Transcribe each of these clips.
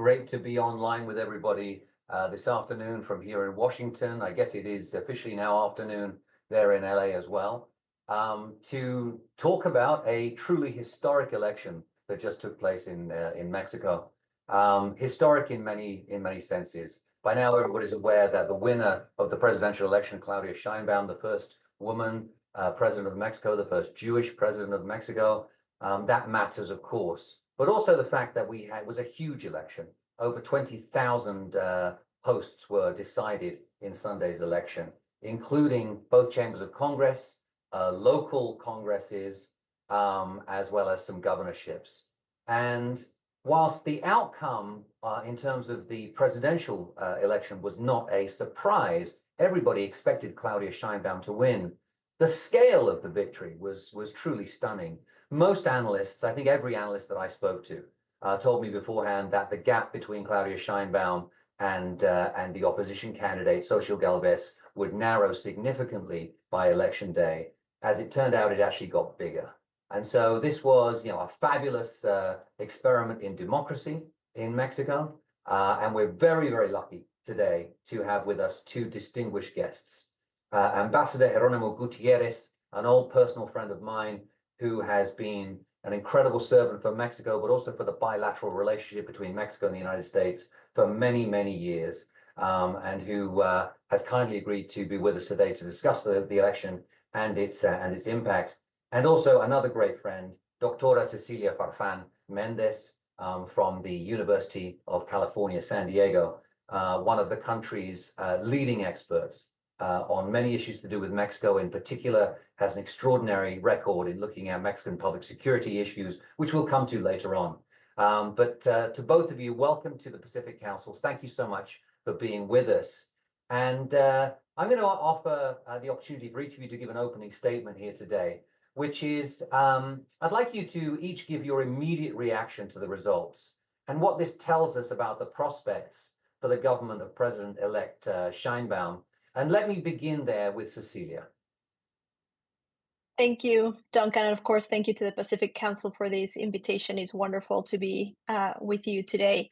great to be online with everybody this afternoon from here in Washington. I guess it is officially now afternoon there in LA as well, to talk about a truly historic election that just took place in Mexico. Historic in many senses. By now, everybody's aware that the winner of the presidential election, Claudia Sheinbaum, the first woman president of Mexico, the first Jewish president of Mexico, that matters, of course. But also the fact that it was a huge election. Over 20,000 posts were decided in Sunday's election, including both chambers of Congress, local congresses, as well as some governorships. And whilst the outcome in terms of the presidential election was not a surprise, everybody expected Claudia Sheinbaum to win. The scale of the victory was truly stunning. Most analysts, I think every analyst that I spoke to, told me beforehand that the gap between Claudia Sheinbaum and the opposition candidate, Xochitl Gálvez, would narrow significantly by election day. As it turned out, it actually got bigger. And so this was, a fabulous experiment in democracy in Mexico. And we're very, very lucky today to have with us two distinguished guests. Ambassador Geronimo Gutierrez, an old personal friend of mine who has been an incredible servant for Mexico, but also for the bilateral relationship between Mexico and the United States for many, many years, and who has kindly agreed to be with us today to discuss the election and its impact. And also another great friend, Dr. Cecilia Farfán-Méndez, from the University of California, San Diego, one of the country's leading experts on many issues to do with Mexico, in particular, has an extraordinary record in looking at Mexican public security issues, which we'll come to later on. But to both of you, welcome to the Pacific Council. Thank you so much for being with us. And I'm going to offer the opportunity for each of you to give an opening statement here today, which is, I'd like you to each give your immediate reaction to the results and what this tells us about the prospects for the government of President-elect Sheinbaum. And let me begin there with Cecilia. Thank you, Duncan. And of course, thank you to the Pacific Council for this invitation. It's wonderful to be with you today.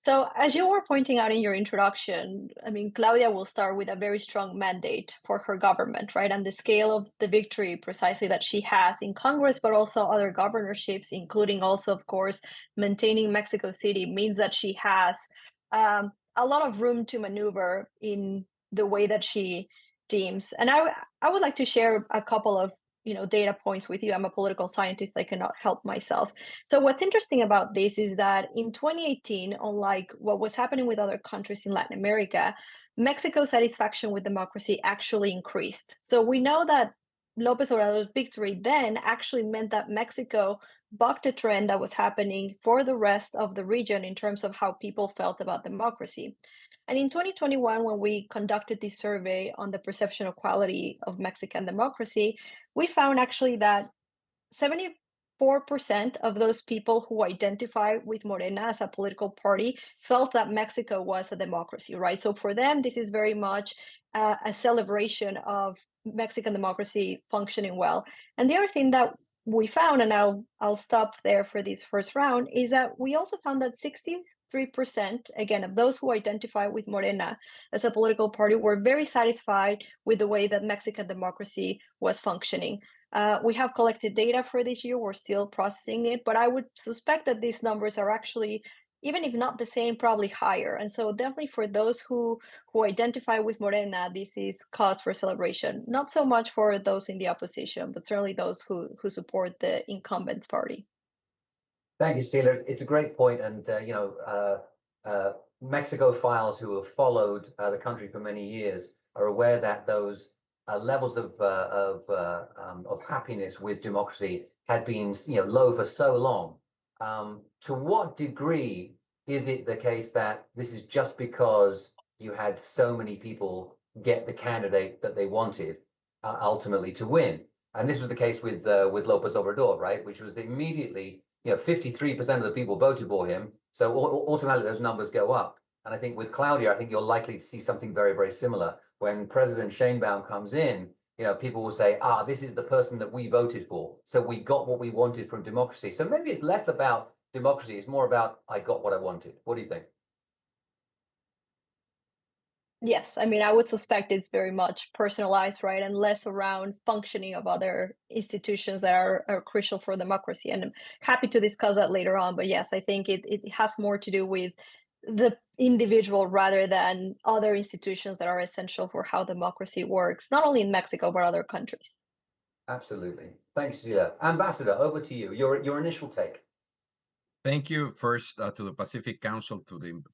So as you were pointing out in your introduction, Claudia will start with a very strong mandate for her government, right? And the scale of the victory precisely that she has in Congress, but also other governorships, including also, of course, maintaining Mexico City, means that she has a lot of room to maneuver in the way that she deems. And I would like to share a couple of data points with you. I'm a political scientist. I cannot help myself. So what's interesting about this is that in 2018, unlike what was happening with other countries in Latin America, Mexico's satisfaction with democracy actually increased. So we know that López Obrador's victory then actually meant that Mexico bucked a trend that was happening for the rest of the region in terms of how people felt about democracy. And in 2021, when we conducted this survey on the perception of quality of Mexican democracy, we found actually that 74% of those people who identify with Morena as a political party felt that Mexico was a democracy, right? So for them, this is very much a celebration of Mexican democracy functioning well. And the other thing that we found, and I'll stop there for this first round, is that we also found that 63%, again, of those who identify with Morena as a political party were very satisfied with the way that Mexican democracy was functioning. We have collected data for this year. We're still processing it, but I would suspect that these numbers are actually, even if not the same, probably higher. And so definitely for those who identify with Morena, this is cause for celebration. Not so much for those in the opposition, but certainly those who support the incumbent party. Thank you, Cecilia. It's a great point. And, Mexico files who have followed the country for many years are aware that those levels of happiness with democracy had been low for so long. To what degree is it the case that this is just because you had so many people get the candidate that they wanted ultimately to win? And this was the case with López Obrador, right? Which was immediately 53% of the people voted for him. So automatically those numbers go up. And I think with Claudia, I think you're likely to see something very, very similar. When President Sheinbaum comes in, people will say, this is the person that we voted for. So we got what we wanted from democracy. So maybe it's less about democracy is more about I got what I wanted. What do you think? Yes, I mean, I would suspect it's very much personalized, right, and less around functioning of other institutions that are crucial for democracy. And I'm happy to discuss that later on. But yes, I think it has more to do with the individual rather than other institutions that are essential for how democracy works, not only in Mexico, but other countries. Absolutely. Thanks, Cecilia. Ambassador, over to you. Your initial take. Thank you first to the Pacific Council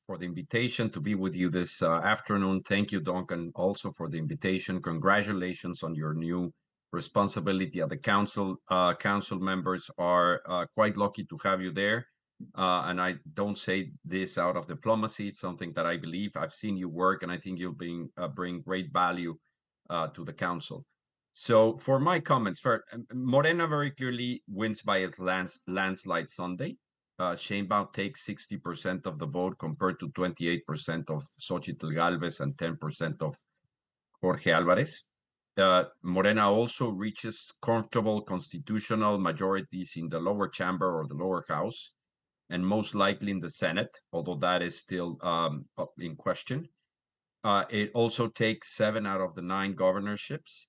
for the invitation to be with you this afternoon. Thank you, Duncan, also for the invitation. Congratulations on your new responsibility at the council. Council members are quite lucky to have you there. And I don't say this out of diplomacy. It's something that I believe. I've seen you work, and I think you'll bring great value to the council. So for my comments, first, Morena very clearly wins by its landslide Sunday. Sheinbaum takes 60% of the vote compared to 28% of Xochitl Galvez and 10% of Jorge Alvarez. Morena also reaches comfortable constitutional majorities in the lower chamber or the lower house, and most likely in the Senate, although that is still in question. It also takes 7 out of the 9 governorships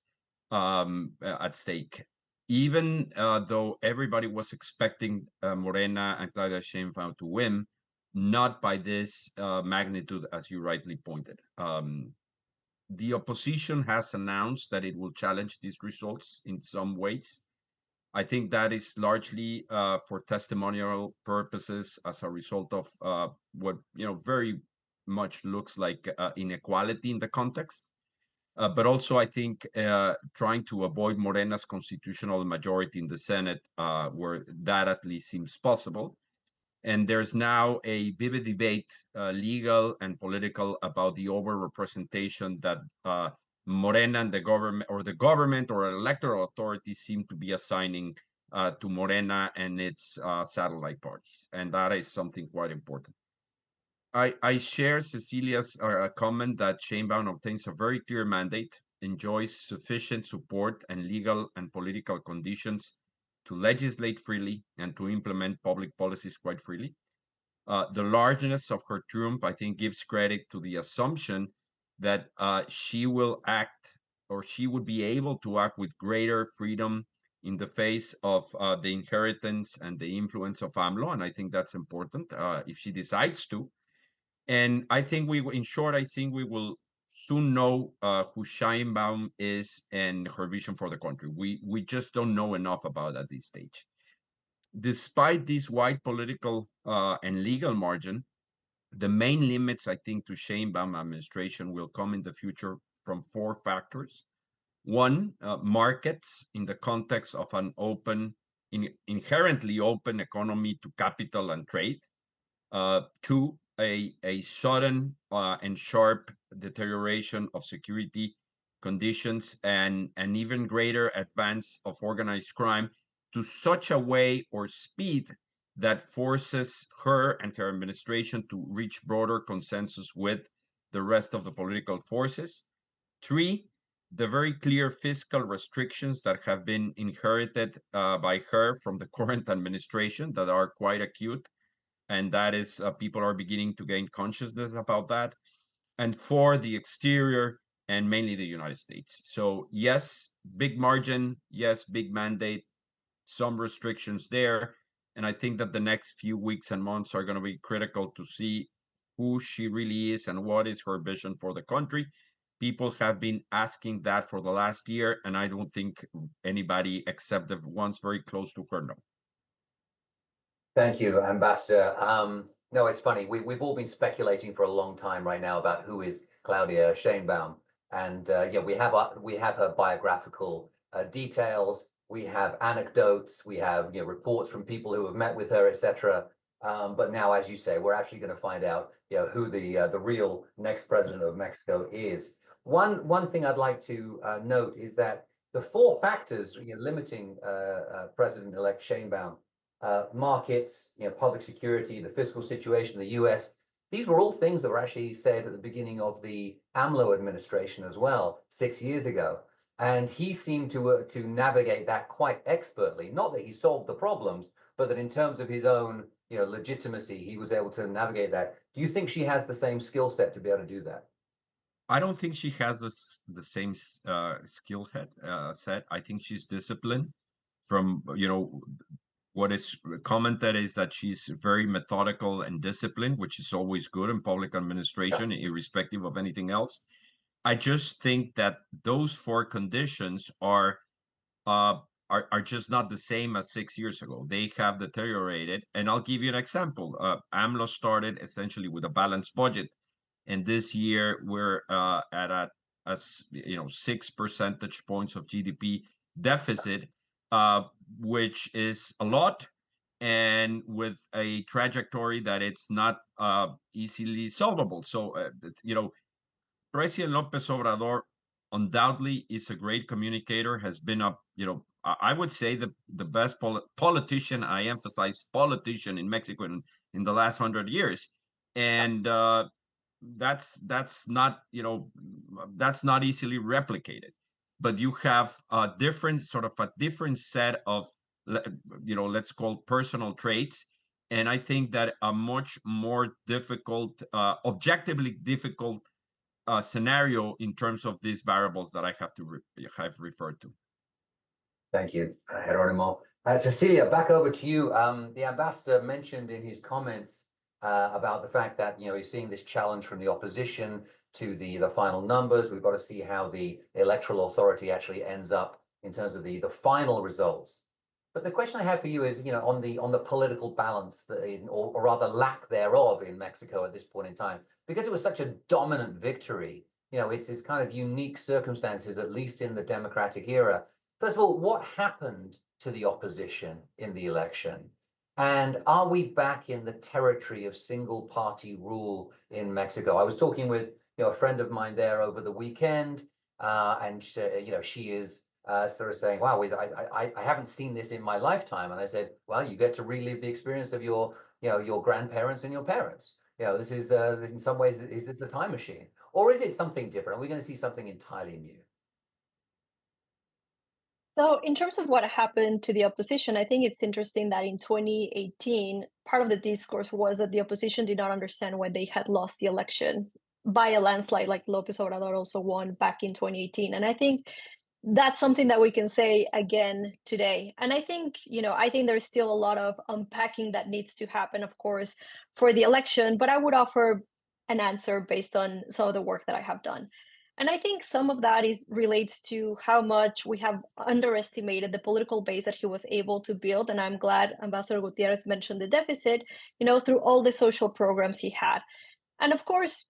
at stake. Even though everybody was expecting Morena and Claudia Sheinbaum to win, not by this magnitude, as you rightly pointed. The opposition has announced that it will challenge these results in some ways. I think that is largely for testimonial purposes as a result of what very much looks like inequality in the context. But also, I think trying to avoid Morena's constitutional majority in the Senate, where that at least seems possible. And there's now a vivid debate, legal and political, about the overrepresentation that Morena and the government or electoral authorities seem to be assigning to Morena and its satellite parties. And that is something quite important. I share Cecilia's comment that Sheinbaum obtains a very clear mandate, enjoys sufficient support and legal and political conditions to legislate freely and to implement public policies quite freely. The largeness of her triumph, I think, gives credit to the assumption that she will act, or she would be able to act with greater freedom in the face of the inheritance and the influence of AMLO. And I think that's important if she decides to. And I think in short, I think we will soon know who Sheinbaum is and her vision for the country. We just don't know enough about at this stage. Despite this wide political and legal margin, the main limits, I think, to Sheinbaum administration will come in the future from 4 factors. One, markets in the context of an inherently open economy to capital and trade. 2, a sudden and sharp deterioration of security conditions and an even greater advance of organized crime to such a way or speed that forces her and her administration to reach broader consensus with the rest of the political forces. 3, the very clear fiscal restrictions that have been inherited by her from the current administration that are quite acute, and that is people are beginning to gain consciousness about that. And 4, the exterior, and mainly the United States. So yes, big margin, yes, big mandate, some restrictions there. And I think that the next few weeks and months are going to be critical to see who she really is and what is her vision for the country. People have been asking that for the last year, and I don't think anybody except the ones very close to her know. Thank you, Ambassador. No, it's funny. We've all been speculating for a long time right now about who is Claudia Sheinbaum, and yeah, we have her biographical details. We have anecdotes. We have reports from people who have met with her, etc. But now, as you say, we're actually going to find out who the real next president of Mexico is. One thing I'd like to note is that the 4 factors limiting President-elect Sheinbaum. Markets, public security, the fiscal situation, the US. These were all things that were actually said at the beginning of the AMLO administration as well, 6 years ago. And he seemed to navigate that quite expertly. Not that he solved the problems, but that in terms of his own legitimacy. He was able to navigate that. Do you think she has the same skill set to be able to do that? I don't think she has the same skill set. I think she's disciplined. From what is commented is that she's very methodical and disciplined, which is always good in public administration, irrespective of anything else. I just think that those four conditions are just not the same as 6 years ago. They have deteriorated. And I'll give you an example. AMLO started essentially with a balanced budget. And this year we're at a 6 percentage points of GDP deficit, which is a lot, and with a trajectory that it's not easily solvable. So, President López Obrador undoubtedly is a great communicator, has been I would say the best politician, I emphasize politician in Mexico in the last 100 years. And that's not easily replicated. But you have a different set of let's call personal traits. And I think that a much more difficult, objectively difficult scenario in terms of these variables that I have referred to. Thank you, Geronimo. Cecilia, back over to you. The ambassador mentioned in his comments about the fact that he's seeing this challenge from the opposition to the final numbers. We've got to see how the electoral authority actually ends up in terms of the final results. But the question I have for you is, on the political balance, or rather lack thereof, in Mexico at this point in time, because it was such a dominant victory. It's kind of unique circumstances, at least in the democratic era. First of all, what happened to the opposition in the election? And are we back in the territory of single party rule in Mexico? I was talking with a friend of mine there over the weekend, and she is sort of saying, wow, I haven't seen this in my lifetime. And I said, well, you get to relive the experience of your grandparents and your parents. This is in some ways, is this a time machine, or is it something different? Are we going to see something entirely new? So in terms of what happened to the opposition, I think it's interesting that in 2018, part of the discourse was that the opposition did not understand why they had lost the election by a landslide, like López Obrador also won back in 2018. And I think that's something that we can say again today. And I think there's still a lot of unpacking that needs to happen, of course, for the election. But I would offer an answer based on some of the work that I have done. And I think some of that relates to how much we have underestimated the political base that he was able to build. And I'm glad Ambassador Gutierrez mentioned the deficit, through all the social programs he had. And of course,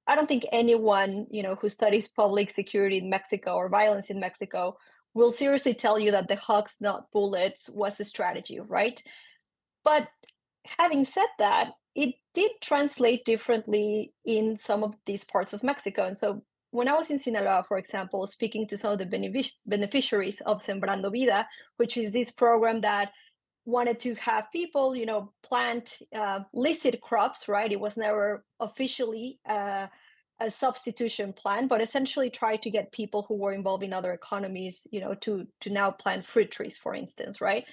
I don't think anyone, who studies public security in Mexico or violence in Mexico will seriously tell you that the hugs, not bullets, was a strategy, right? But having said that, it did translate differently in some of these parts of Mexico. And so when I was in Sinaloa, for example, speaking to some of the beneficiaries of Sembrando Vida, which is this program that wanted to have people, plant licit crops, right? It was never officially a substitution plan, but essentially try to get people who were involved in other economies, to now plant fruit trees, for instance, right?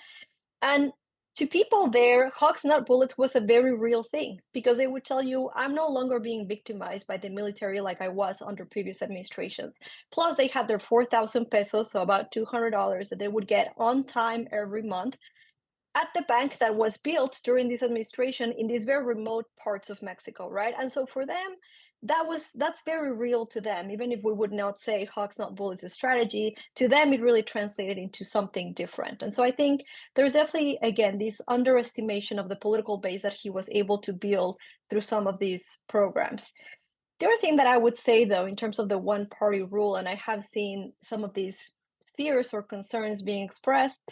And to people there, hugs, not bullets was a very real thing, because they would tell you, I'm no longer being victimized by the military like I was under previous administrations. Plus, they had their 4,000 pesos, so about $200 that they would get on time every month at the bank that was built during this administration in these very remote parts of Mexico, right? And so for them, that's very real to them. Even if we would not say hugs, not bullets is a strategy, to them it really translated into something different. And so I think there's definitely, again, this underestimation of the political base that he was able to build through some of these programs. The other thing that I would say, though, in terms of the one party rule, and I have seen some of these fears or concerns being expressed,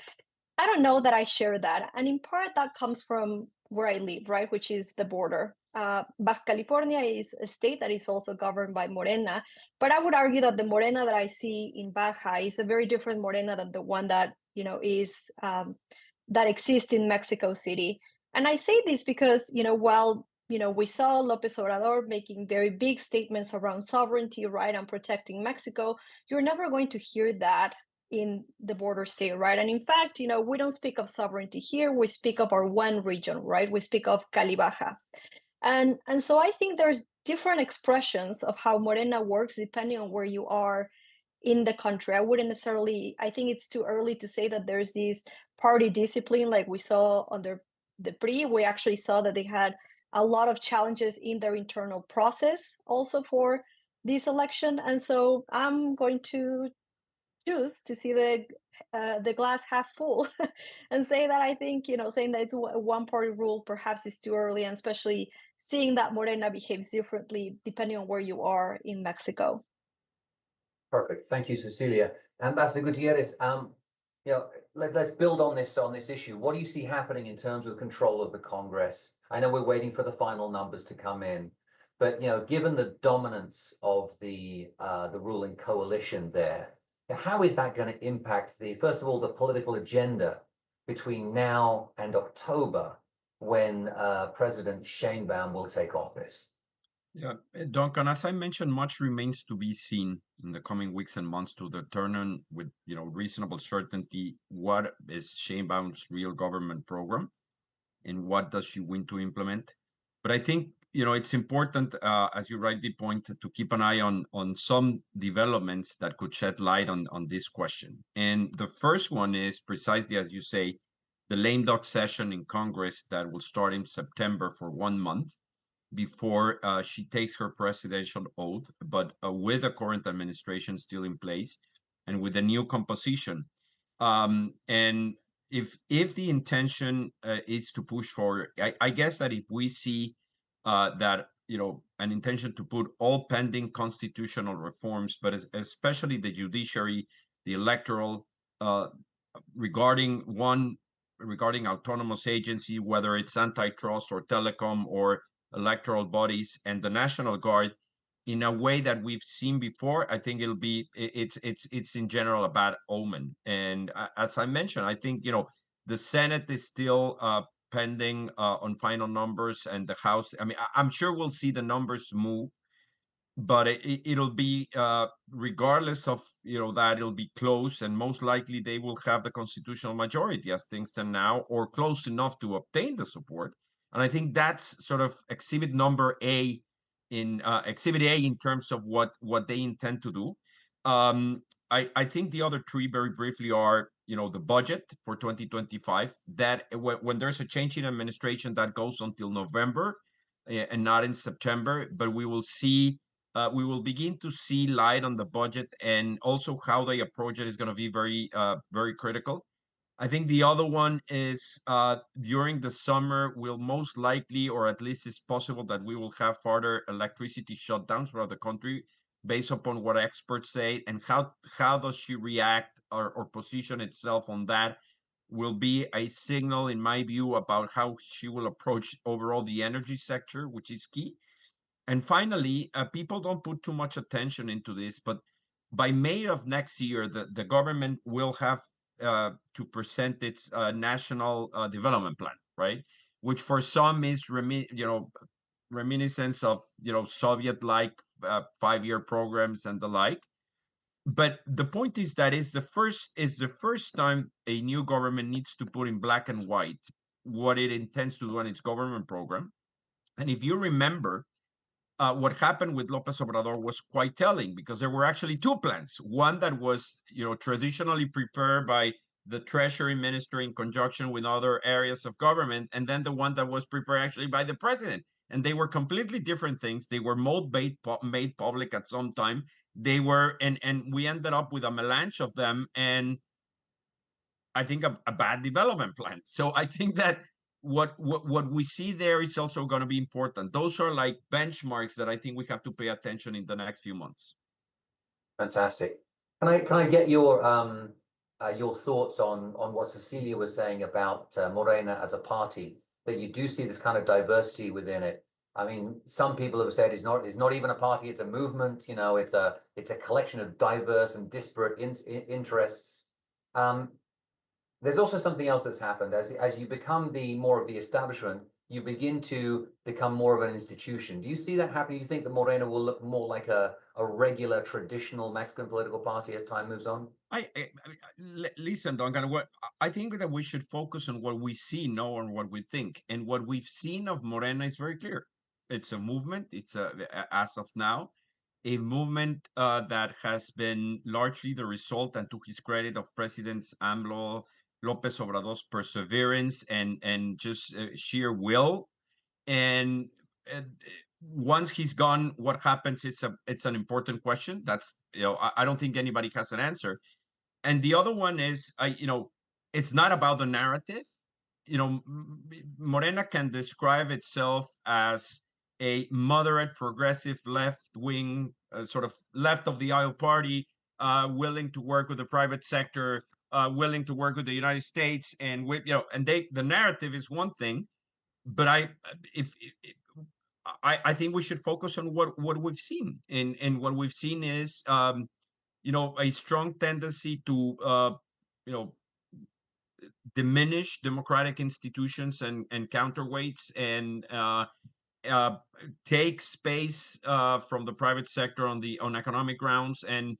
I don't know that I share that. And in part, that comes from where I live, right, which is the border. Baja California is a state that is also governed by Morena, but I would argue that the Morena that I see in Baja is a very different Morena than the one that that exists in Mexico City. And I say this because while we saw López Obrador making very big statements around sovereignty, right, and protecting Mexico, you're never going to hear that in the border state, right? And in fact, we don't speak of sovereignty here. We speak of our one region, right? We speak of Cali Baja. And so I think there's different expressions of how Morena works depending on where you are in the country. I think it's too early to say that there's this party discipline like we saw under the PRI. We actually saw that they had a lot of challenges in their internal process also for this election. And so I'm going to choose to see the glass half full and say that I think, saying that it's a one party rule perhaps is too early, and especially seeing that Morena behaves differently depending on where you are in Mexico. Perfect. Thank you, Cecilia. Ambassador Gutierrez, let's build on this issue. What do you see happening in terms of control of the Congress? I know we're waiting for the final numbers to come in, but given the dominance of the ruling coalition there, how is that going to impact first of all, the political agenda between now and October, when President Sheinbaum will take office? Yeah, Duncan, as I mentioned, much remains to be seen in the coming weeks and months to determine with reasonable certainty what is Sheinbaum's real government program and what does she want to implement. But I think it's important, as you rightly point, to keep an eye on some developments that could shed light on this question. And the first one is precisely as you say, the lame duck session in Congress that will start in September for 1 month before she takes her presidential oath, but with the current administration still in place and with a new composition. And if the intention is to push forward, I guess that if we see that an intention to put all pending constitutional reforms, but especially the judiciary, the electoral, regarding autonomous agency, whether it's antitrust or telecom or electoral bodies and the National Guard, in a way that we've seen before, I think it's in general a bad omen. And as I mentioned, I think the Senate is still pending on final numbers, and the House. I mean, I'm sure we'll see the numbers move, but it'll be regardless of that, it'll be close, and most likely they will have the constitutional majority as things stand now, or close enough to obtain the support. And I think that's sort of exhibit A in terms of what they intend to do. I think the other three, very briefly, are the budget for 2025, that when there's a change in administration, that goes until November and not in September, but we will begin to see light on the budget, and also how they approach it is going to be very very critical. I think the other one is during the summer, we'll most likely, or at least it's possible, that we will have further electricity shutdowns throughout the country, based upon what experts say. And how does she react or position itself on that will be a signal, in my view, about how she will approach overall the energy sector, which is key. And finally, people don't put too much attention into this, but by May of next year, the government will have to present its national development plan, right? Which for some is reminiscence of Soviet-like 5-year programs and the like. But the point is that is the first time a new government needs to put in black and white what it intends to do on its government program. And if you remember, what happened with López Obrador was quite telling, because there were actually two plans. One that was, traditionally prepared by the Treasury Minister in conjunction with other areas of government, and then the one that was prepared actually by the president. And they were completely different things. They were both made public at some time. They were, and we ended up with a melange of them, and I think a bad development plan. So I think that what we see there is also going to be important. Those are like benchmarks that I think we have to pay attention in the next few months. Fantastic. Can I get your thoughts on what Cecilia was saying about Morena as a party, that you do see this kind of diversity within it? I mean, some people have said it's not even a party, it's a movement. It's a collection of diverse and disparate interests. There's also something else that's happened as you become more of the establishment. you begin to become more of an institution. Do you see that happening? Do you think that Morena will look more like a regular, traditional Mexican political party as time moves on? Listen, Duncan, I think that we should focus on what we see, not on what we think. And what we've seen of Morena is very clear. It's a movement. It's as of now, a movement that has been largely the result, and to his credit, of Presidents AMLO, López Obrador's perseverance and just sheer will. And once he's gone, what happens? It's an important question. That's, I don't think anybody has an answer. And the other one is, it's not about the narrative. Morena can describe itself as a moderate, progressive, left-wing, sort of left of the aisle party, willing to work with the private sector, willing to work with the United States, and the narrative is one thing, but I think we should focus on what we've seen, and what we've seen is a strong tendency to diminish democratic institutions and counterweights, and take space from the private sector on economic grounds. And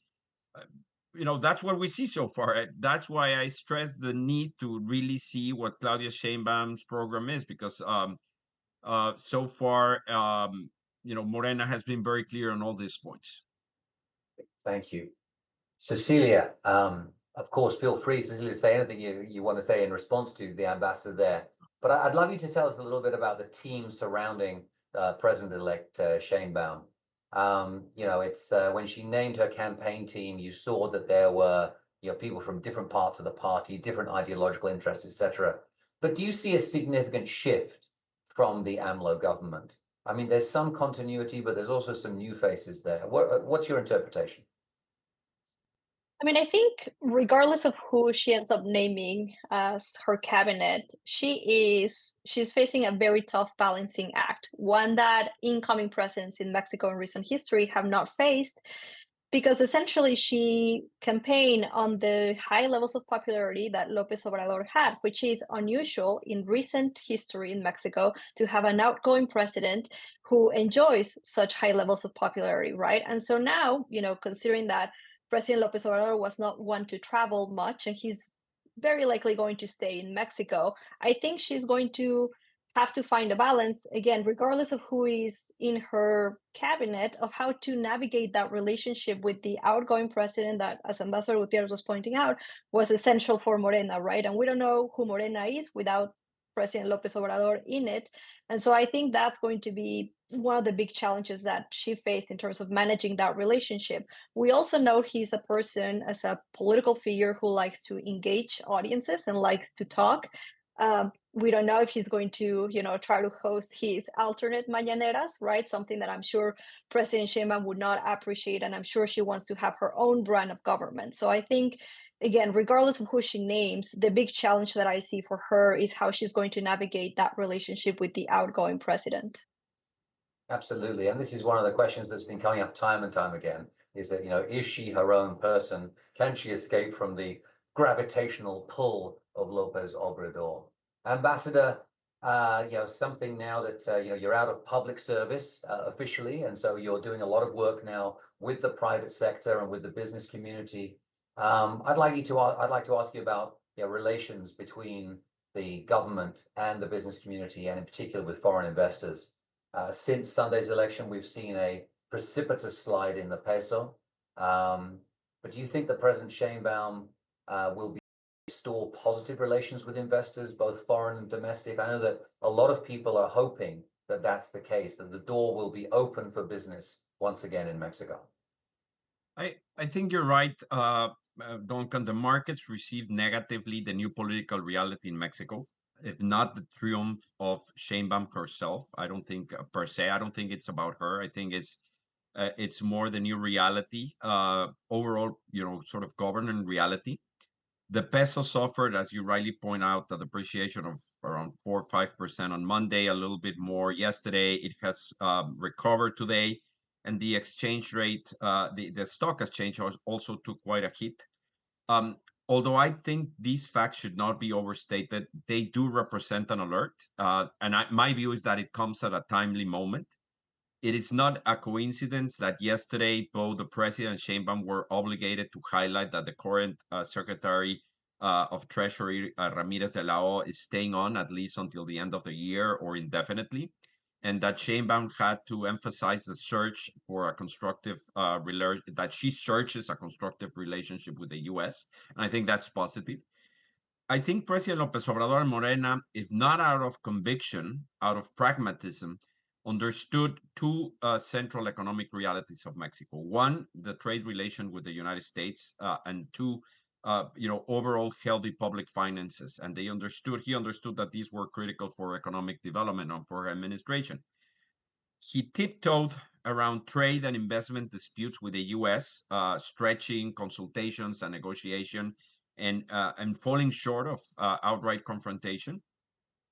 that's what we see so far. That's why I stress the need to really see what Claudia Sheinbaum's program is, because so far Morena has been very clear on all these points. Thank you. Cecilia, of course, feel free, Cecilia, to say anything you want to say in response to the ambassador there. But I'd love you to tell us a little bit about the team surrounding President-elect Sheinbaum. It's when she named her campaign team, you saw that there were people from different parts of the party, different ideological interests, etc. But do you see a significant shift from the AMLO government? I mean, there's some continuity, but there's also some new faces there. What's your interpretation? I mean, I think regardless of who she ends up naming as her cabinet, she's facing a very tough balancing act, one that incoming presidents in Mexico in recent history have not faced, because essentially she campaigned on the high levels of popularity that López Obrador had, which is unusual in recent history in Mexico to have an outgoing president who enjoys such high levels of popularity, right? And so now, considering that President López Obrador was not one to travel much, and he's very likely going to stay in Mexico, I think she's going to have to find a balance, again, regardless of who is in her cabinet, of how to navigate that relationship with the outgoing president that, as Ambassador Gutierrez was pointing out, was essential for Morena, right? And we don't know who Morena is without President López Obrador in it. And so I think that's going to be one of the big challenges that she faced in terms of managing that relationship. We also know he's a person, as a political figure, who likes to engage audiences and likes to talk. We don't know if he's going to, try to host his alternate mañaneras, right? Something that I'm sure President Sheinbaum would not appreciate, and I'm sure she wants to have her own brand of government. So I think, again, regardless of who she names, the big challenge that I see for her is how she's going to navigate that relationship with the outgoing president. Absolutely. And this is one of the questions that's been coming up time and time again, is that, is she her own person? Can she escape from the gravitational pull of López Obrador? Ambassador, something now that, you're out of public service officially, and so you're doing a lot of work now with the private sector and with the business community. I'd like to ask you about relations between the government and the business community, and in particular with foreign investors. Since Sunday's election, we've seen a precipitous slide in the peso. But do you think that President Sheinbaum will restore positive relations with investors, both foreign and domestic? I know that a lot of people are hoping that that's the case, that the door will be open for business once again in Mexico. I think you're right, Duncan. The markets received negatively the new political reality in Mexico. If not the triumph of Sheinbaum herself, I don't think per se. I don't think it's about her. I think it's more the new reality, overall, sort of governance reality. The peso suffered, as you rightly point out, the depreciation of around 4 or 5% on Monday, a little bit more yesterday. It has recovered today, and the exchange rate, the stock exchange also took quite a hit. although I think these facts should not be overstated, they do represent an alert. My view is that it comes at a timely moment. It is not a coincidence that yesterday both the president and Sheinbaum were obligated to highlight that the current Secretary of Treasury, Ramirez de la O, is staying on at least until the end of the year or indefinitely, and that Sheinbaum had to emphasize the search for a constructive that she searches a constructive relationship with the U.S. And I think that's positive. I think President López Obrador and Morena, if not out of conviction, out of pragmatism, understood two central economic realities of Mexico. One, the trade relation with the United States, and two, overall healthy public finances. And he understood that these were critical for economic development and for administration. He tiptoed around trade and investment disputes with the U.S., stretching consultations and negotiation, and falling short of outright confrontation.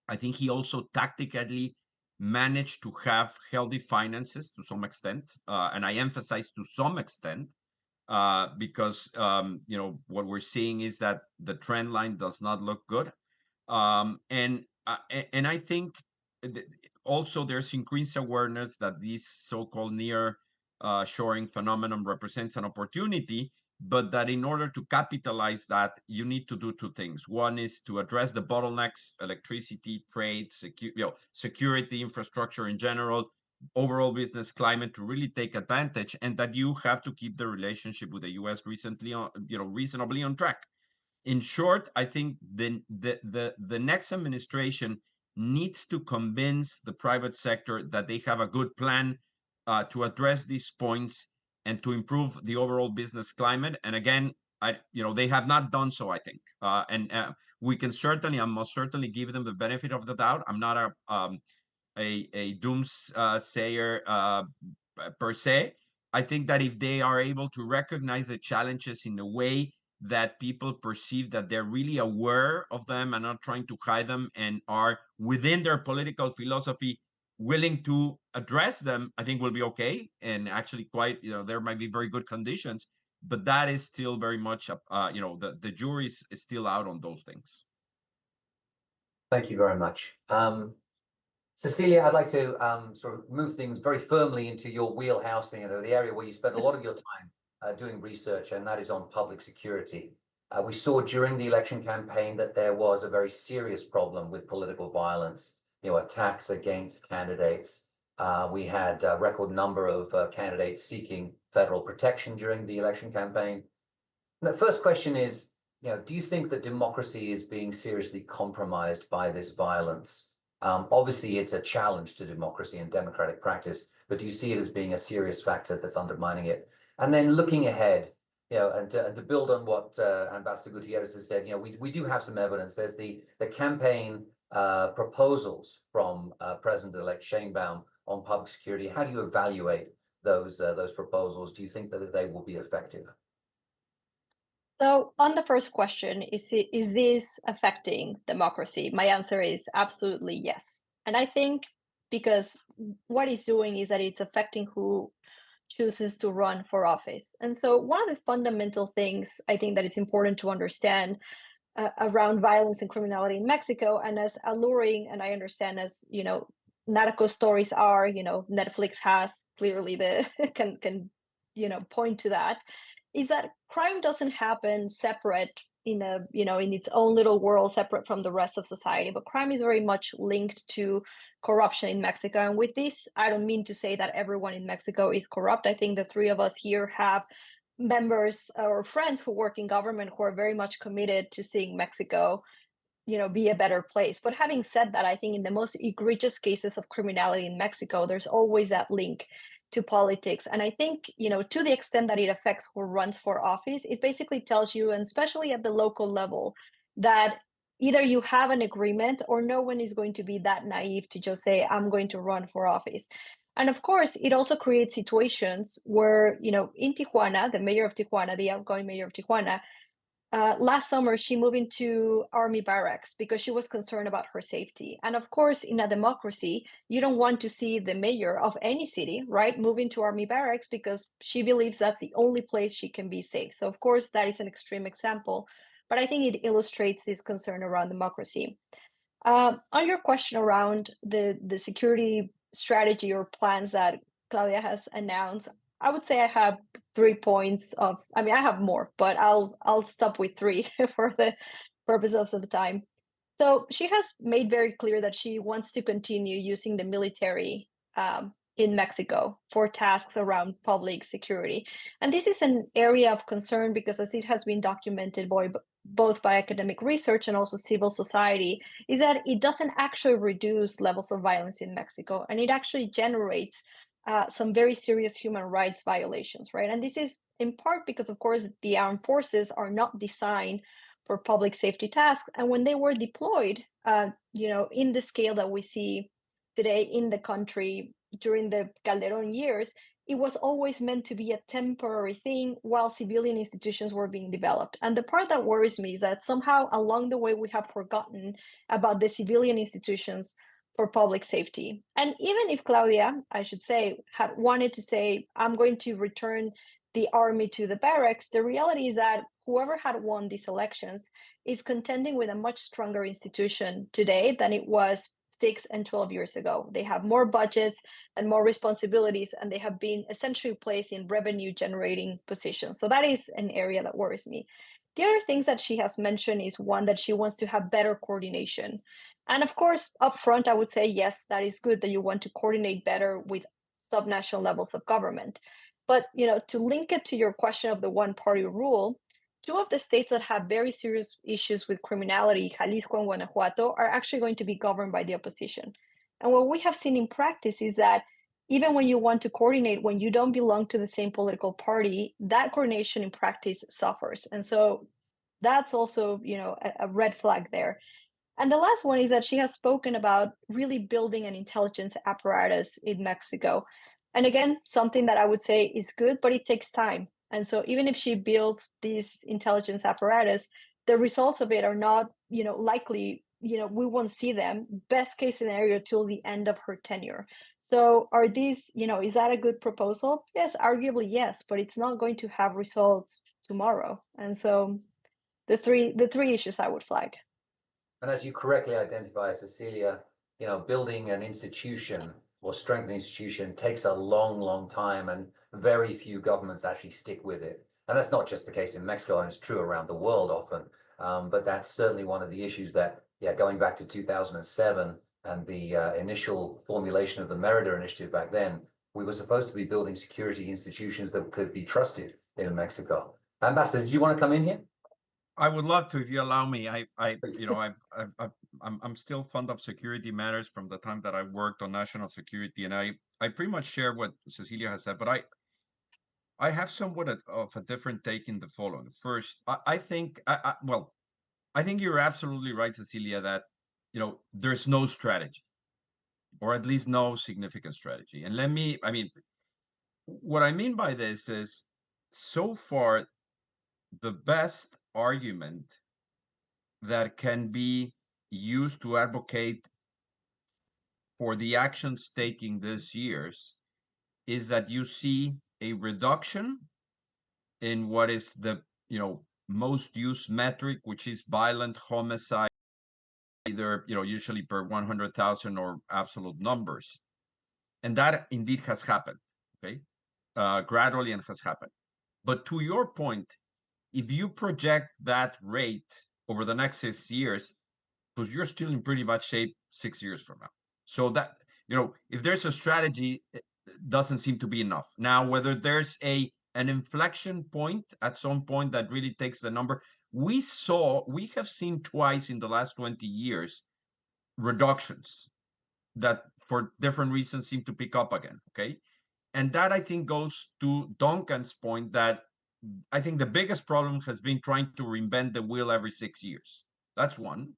I think he also tactically managed to have healthy finances to some extent, and I emphasize to some extent, because what we're seeing is that the trend line does not look good, and I think also there's increased awareness that this so-called near shoring phenomenon represents an opportunity, but that in order to capitalize that, you need to do two things. One is to address the bottlenecks, electricity, trade, security, infrastructure in general, overall business climate, to really take advantage, and that you have to keep the relationship with the U.S. reasonably on track. In short, I think the next administration needs to convince the private sector that they have a good plan to address these points and to improve the overall business climate. And again, they have not done so, I think. And we can certainly, and must certainly, give them the benefit of the doubt. I'm not a doomsayer per se. I think that if they are able to recognize the challenges in a way that people perceive that they're really aware of them and not trying to hide them, and are within their political philosophy willing to address them, I think will be okay. And actually quite, there might be very good conditions, but that is still very much, the jury is still out on those things. Thank you very much. Cecilia, I'd like to sort of move things very firmly into your wheelhouse, the area where you spend a lot of your time doing research, and that is on public security. We saw during the election campaign that there was a very serious problem with political violence, attacks against candidates. We had a record number of candidates seeking federal protection during the election campaign. And the first question is, do you think that democracy is being seriously compromised by this violence? Obviously, it's a challenge to democracy and democratic practice, but do you see it as being a serious factor that's undermining it? And then looking ahead, and to build on what Ambassador Gutierrez has said, we do have some evidence. There's the campaign proposals from President-elect Sheinbaum on public security. How do you evaluate those proposals? Do you think that they will be effective? So on the first question, is this affecting democracy? My answer is absolutely yes. And I think because what it's doing is that it's affecting who chooses to run for office. And so one of the fundamental things I think that it's important to understand around violence and criminality in Mexico, and as alluring, and I understand as, narco stories are, Netflix has clearly can point to that, is that crime doesn't happen separate in its own little world, separate from the rest of society, but crime is very much linked to corruption in Mexico. And with this, I don't mean to say that everyone in Mexico is corrupt. I think the three of us here have members or friends who work in government who are very much committed to seeing Mexico be a better place. But having said that, I think in the most egregious cases of criminality in Mexico, there's always that link to politics. And I think, to the extent that it affects who runs for office, it basically tells you, and especially at the local level, that either you have an agreement or no one is going to be that naive to just say, I'm going to run for office. And of course, it also creates situations where, in Tijuana, the mayor of Tijuana, the outgoing mayor of Tijuana, last summer, she moved into army barracks because she was concerned about her safety. And of course, in a democracy, you don't want to see the mayor of any city, right, move into army barracks because she believes that's the only place she can be safe. So of course, that is an extreme example. but I think it illustrates this concern around democracy. On your question around the security strategy or plans that Claudia has announced, I would say I have 3 points of. I mean, I have more, but I'll stop with three for the purpose of some time. So she has made very clear that she wants to continue using the military in Mexico for tasks around public security. And this is an area of concern because, as it has been documented both by academic research and also civil society, is that it doesn't actually reduce levels of violence in Mexico, and it actually generates some very serious human rights violations, right? And this is in part because, of course, the armed forces are not designed for public safety tasks, and when they were deployed, in the scale that we see today in the country during the Calderon years, it was always meant to be a temporary thing while civilian institutions were being developed. And the part that worries me is that somehow along the way we have forgotten about the civilian institutions for public safety. And even if Claudia, I should say, had wanted to say, I'm going to return the army to the barracks, the reality is that whoever had won these elections is contending with a much stronger institution today than it was 6 and 12 years ago. They have more budgets and more responsibilities, and they have been essentially placed in revenue generating positions. So that is an area that worries me. The other things that she has mentioned is one that she wants to have better coordination. And of course, upfront, I would say, yes, that is good that you want to coordinate better with subnational levels of government. But to link it to your question of the one-party rule, two of the states that have very serious issues with criminality, Jalisco and Guanajuato, are actually going to be governed by the opposition. And what we have seen in practice is that even when you want to coordinate, when you don't belong to the same political party, that coordination in practice suffers. And so that's also, a red flag there. And the last one is that she has spoken about really building an intelligence apparatus in Mexico. And again, something that I would say is good, but it takes time. And so even if she builds this intelligence apparatus, the results of it are not, likely, we won't see them, best case scenario, till the end of her tenure. So are these, is that a good proposal? Yes, arguably yes, but it's not going to have results tomorrow. And so the three issues I would flag. And as you correctly identify, Cecilia, building an institution or strengthening an institution takes a long, long time, and very few governments actually stick with it. And that's not just the case in Mexico, and it's true around the world often. But that's certainly one of the issues that, going back to 2007 and the initial formulation of the Merida Initiative back then, we were supposed to be building security institutions that could be trusted in Mexico. Ambassador, did you want to come in here? I would love to, if you allow me. I'm still fond of security matters from the time that I worked on national security, and I pretty much share what Cecilia has said, but I have somewhat of a different take in the following. First, I think you're absolutely right, Cecilia, that there's no strategy, or at least no significant strategy. And what I mean by this is, so far, the best argument that can be used to advocate for the actions taken this years is that you see a reduction in what is the most used metric, which is violent homicide, either usually per 100,000 or absolute numbers, and that indeed has happened, okay, gradually, and has happened. But to your point, if you project that rate over the next 6 years, because you're still in pretty bad shape 6 years from now. So that, if there's a strategy, it doesn't seem to be enough. Now, whether there's an inflection point at some point that really takes the number, we have seen twice in the last 20 years reductions that for different reasons seem to pick up again, okay? And that, I think, goes to Duncan's point that I think the biggest problem has been trying to reinvent the wheel every 6 years. That's one.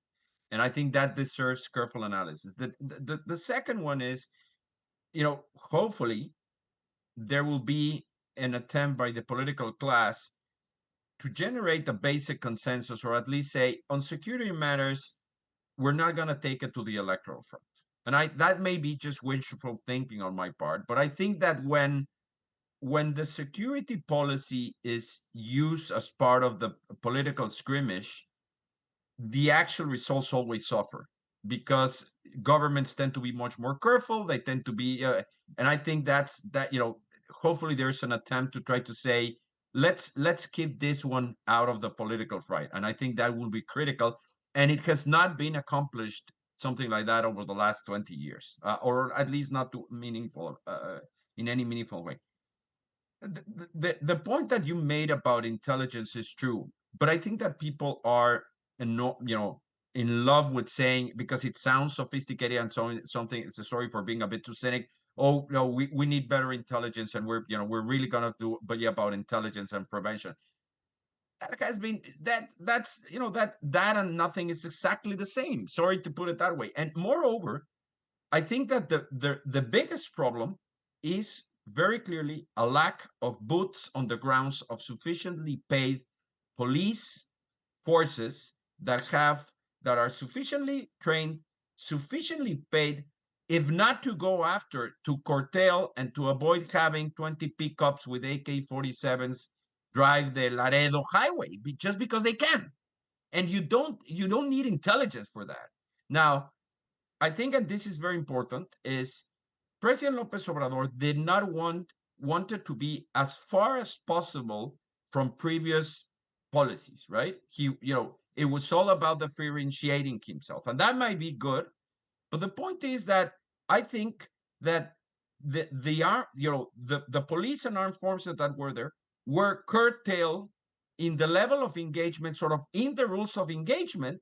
And I think that deserves careful analysis. The second one is, hopefully there will be an attempt by the political class to generate a basic consensus, or at least say, on security matters, we're not going to take it to the electoral front. And that may be just wishful thinking on my part, but I think that when when the security policy is used as part of the political scrimmage, the actual results always suffer because governments tend to be much more careful. They tend to be, and I think that, hopefully there's an attempt to try to say, let's keep this one out of the political fight. And I think that will be critical. And it has not been accomplished, something like that, over the last 20 years, or at least not too meaningful, in any meaningful way. The point that you made about intelligence is true, but I think that people are in love with saying, because it sounds sophisticated and something. It's a sorry for being a bit too cynic. Oh no, we need better intelligence, and we're really gonna do about intelligence and prevention. That has been that's that and nothing is exactly the same. Sorry to put it that way. And moreover, I think that the biggest problem is very clearly a lack of boots on the grounds of sufficiently paid police forces that are sufficiently trained, sufficiently paid, if not to go after, to curtail and to avoid having 20 pickups with AK-47s drive the Laredo highway just because they can. And you don't need intelligence for that. Now, I think, and this is very important, is President López Obrador did not wanted to be as far as possible from previous policies, right? It was all about differentiating himself, and that might be good, but the point is that I think that the police and armed forces that were there were curtailed in the level of engagement, sort of in the rules of engagement,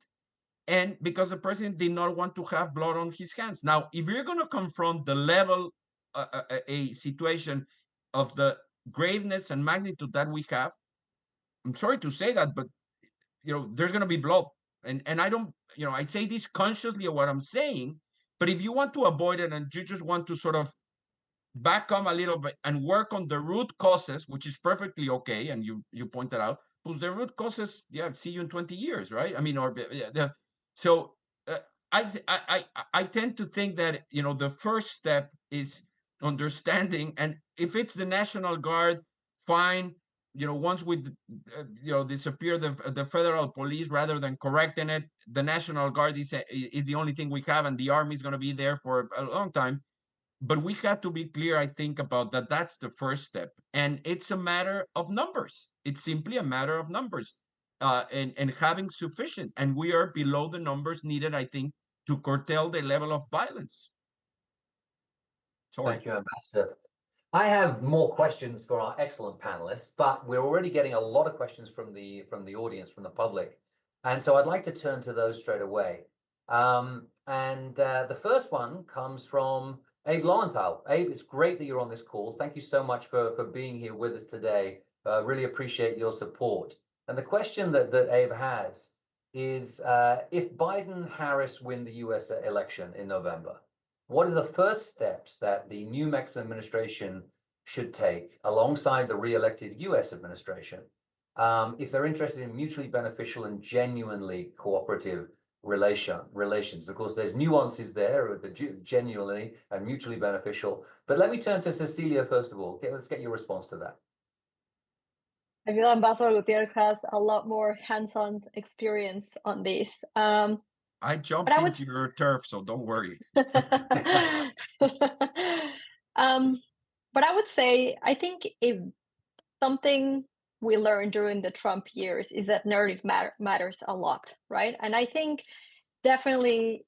and because the president did not want to have blood on his hands. Now, if you're going to confront the level, a situation of the graveness and magnitude that we have, I'm sorry to say that, but there's going to be blood. And I don't, I say this consciously of what I'm saying, but if you want to avoid it and you just want to sort of back up a little bit and work on the root causes, which is perfectly okay, and you pointed out, because the root causes, see you in 20 years, right? I mean, so I tend to think that the first step is understanding, and if it's the National Guard, fine. Once we disappear the federal police, rather than correcting it, the National Guard is the only thing we have, and the Army is going to be there for a long time. But we have to be clear, I think, about that. That's the first step, and it's a matter of numbers. It's simply a matter of numbers, and having sufficient. And we are below the numbers needed, I think, to curtail the level of violence. Sorry. Thank you, Ambassador. I have more questions for our excellent panelists, but we're already getting a lot of questions from the audience, from the public, and so I'd like to turn to those straight away. The first one comes from Abe Lowenthal. Abe, it's great that you're on this call. Thank you so much for being here with us today. Really appreciate your support. And the question that Abe has is, if Biden-Harris win the US election in November, what are the first steps that the new Mexican administration should take alongside the re-elected US administration, if they're interested in mutually beneficial and genuinely cooperative relations? Of course, there's nuances there with the genuinely and mutually beneficial. But let me turn to Cecilia first of all. Okay, let's get your response to that. I feel Ambassador Gutierrez has a lot more hands-on experience on this. I jumped into your turf, so don't worry. But I would say, I think if something we learned during the Trump years is that narrative matters a lot, right? And I think definitely,